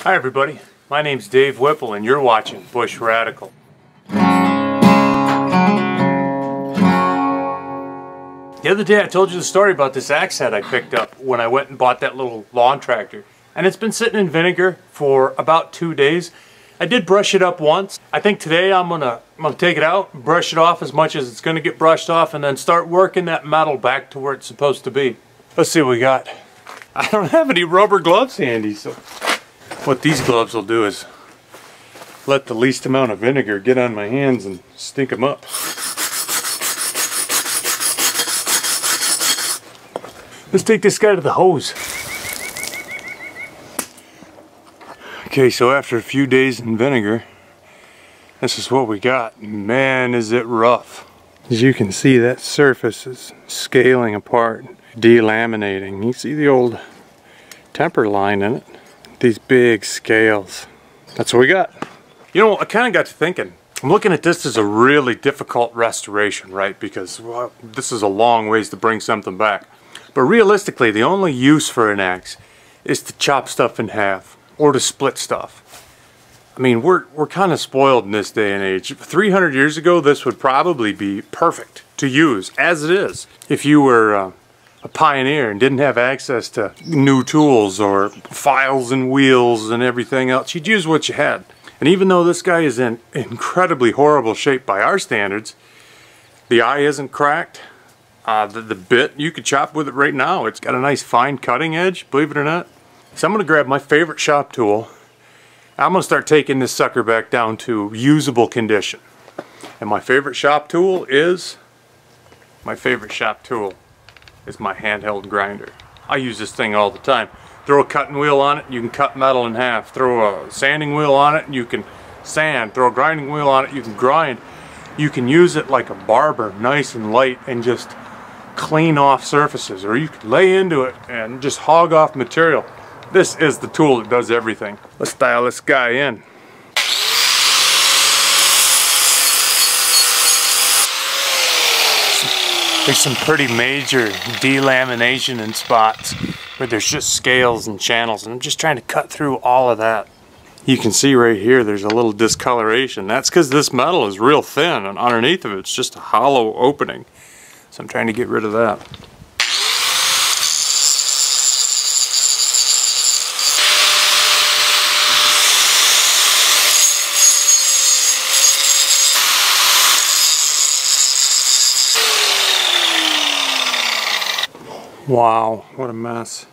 Hi everybody, my name's Dave Whipple and you're watching Bushradical. The other day I told you the story about this axe head I picked up when I went and bought that little lawn tractor. And it's been sitting in vinegar for about 2 days. I did brush it up once. I think today I'm gonna take it out, brush it off as much as it's gonna get brushed off, and then start working that metal back to where it's supposed to be. Let's see what we got. I don't have any rubber gloves handy, so what these gloves will do is let the least amount of vinegar get on my hands and stink them up. Let's take this guy to the hose. Okay, so after a few days in vinegar, this is what we got. Man, is it rough. As you can see, that surface is scaling apart, delaminating. You see the old temper line in it. These big scales. That's what we got. You know, I kind of got to thinking, I'm looking at this as a really difficult restoration, right? Because well, this is a long ways to bring something back. But realistically, the only use for an axe is to chop stuff in half or to split stuff. I mean, we're kind of spoiled in this day and age. 300 years ago, this would probably be perfect to use as it is. If you were a pioneer and didn't have access to new tools or files and wheels and everything else, you'd use what you had. And even though this guy is in incredibly horrible shape by our standards, the eye isn't cracked. The bit, you could chop with it right now. It's got a nice fine cutting edge, believe it or not. So I'm going to grab my favorite shop tool. I'm going to start taking this sucker back down to usable condition. And my favorite shop tool is my handheld grinder. I use this thing all the time. Throw a cutting wheel on it, you can cut metal in half. Throw a sanding wheel on it, and you can sand. Throw a grinding wheel on it, you can grind. You can use it like a barber, nice and light, and just clean off surfaces. Or you can lay into it and just hog off material. This is the tool that does everything. Let's dial this guy in. There's some pretty major delamination in spots where there's just scales and channels, and I'm just trying to cut through all of that. You can see right here there's a little discoloration. That's because this metal is real thin, and underneath of it's just a hollow opening. So I'm trying to get rid of that. Wow, what a mess.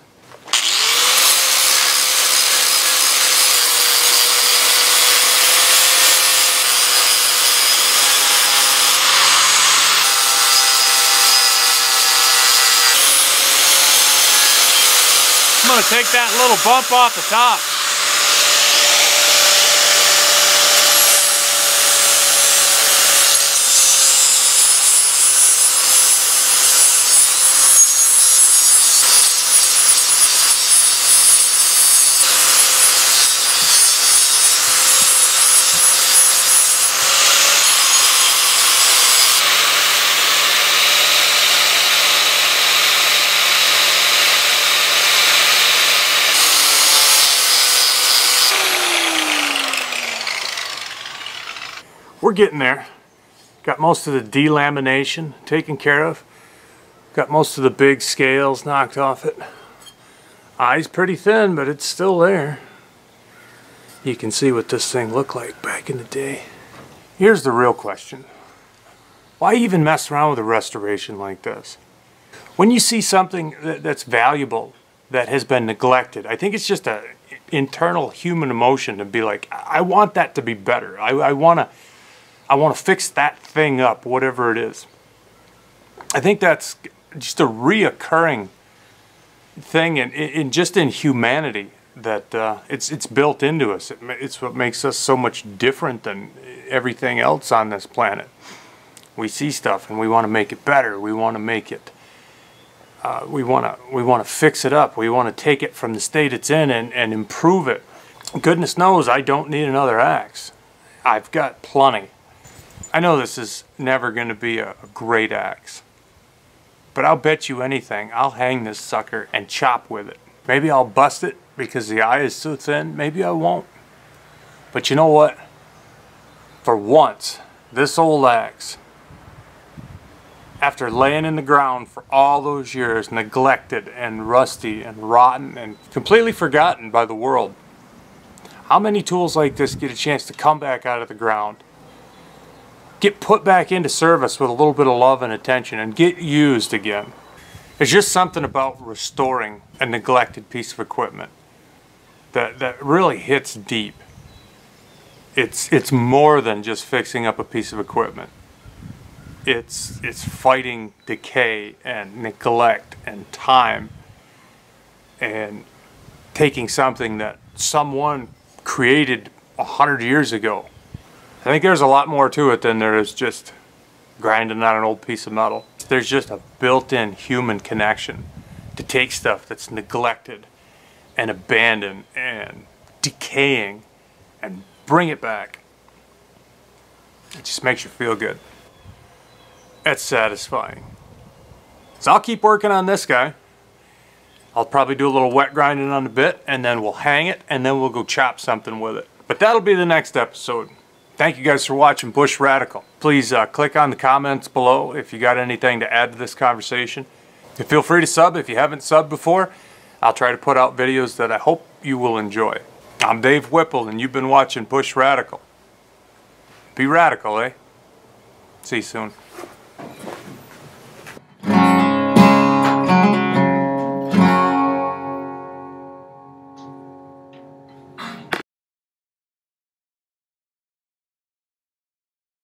I'm going to take that little bump off the top. We're getting there. Got most of the delamination taken care of. Got most of the big scales knocked off it. Eye's pretty thin, but it's still there. You can see what this thing looked like back in the day. Here's the real question. Why even mess around with a restoration like this? When you see something that's valuable that has been neglected, I think it's just an internal human emotion to be like, I want that to be better. I want to fix that thing up, whatever it is. I think that's just a reoccurring thing in humanity that it's built into us. It's what makes us so much different than everything else on this planet. We see stuff and we want to make it better. We want to make it. We want to fix it up. We want to take it from the state it's in and improve it. Goodness knows I don't need another axe. I've got plenty. I know this is never going to be a great axe, but I'll bet you anything I'll hang this sucker and chop with it. Maybe I'll bust it, because the eye is so thin, maybe I won't. But you know what? For once, this old axe, after laying in the ground for all those years, neglected and rusty and rotten and completely forgotten by the world, how many tools like this get a chance to come back out of the ground, get put back into service with a little bit of love and attention, and get used again? There's just something about restoring a neglected piece of equipment that really hits deep. It's more than just fixing up a piece of equipment. It's fighting decay and neglect and time, and taking something that someone created 100 years ago. I think there's a lot more to it than there is just grinding on an old piece of metal. There's just a built-in human connection to take stuff that's neglected and abandoned and decaying and bring it back. It just makes you feel good. It's satisfying. So I'll keep working on this guy. I'll probably do a little wet grinding on the bit, and then we'll hang it, and then we'll go chop something with it. But that'll be the next episode. Thank you guys for watching Bushradical. Please click on the comments below if you got anything to add to this conversation. And feel free to sub if you haven't subbed before. I'll try to put out videos that I hope you will enjoy. I'm Dave Whipple, and you've been watching Bushradical. Be radical, eh? See you soon.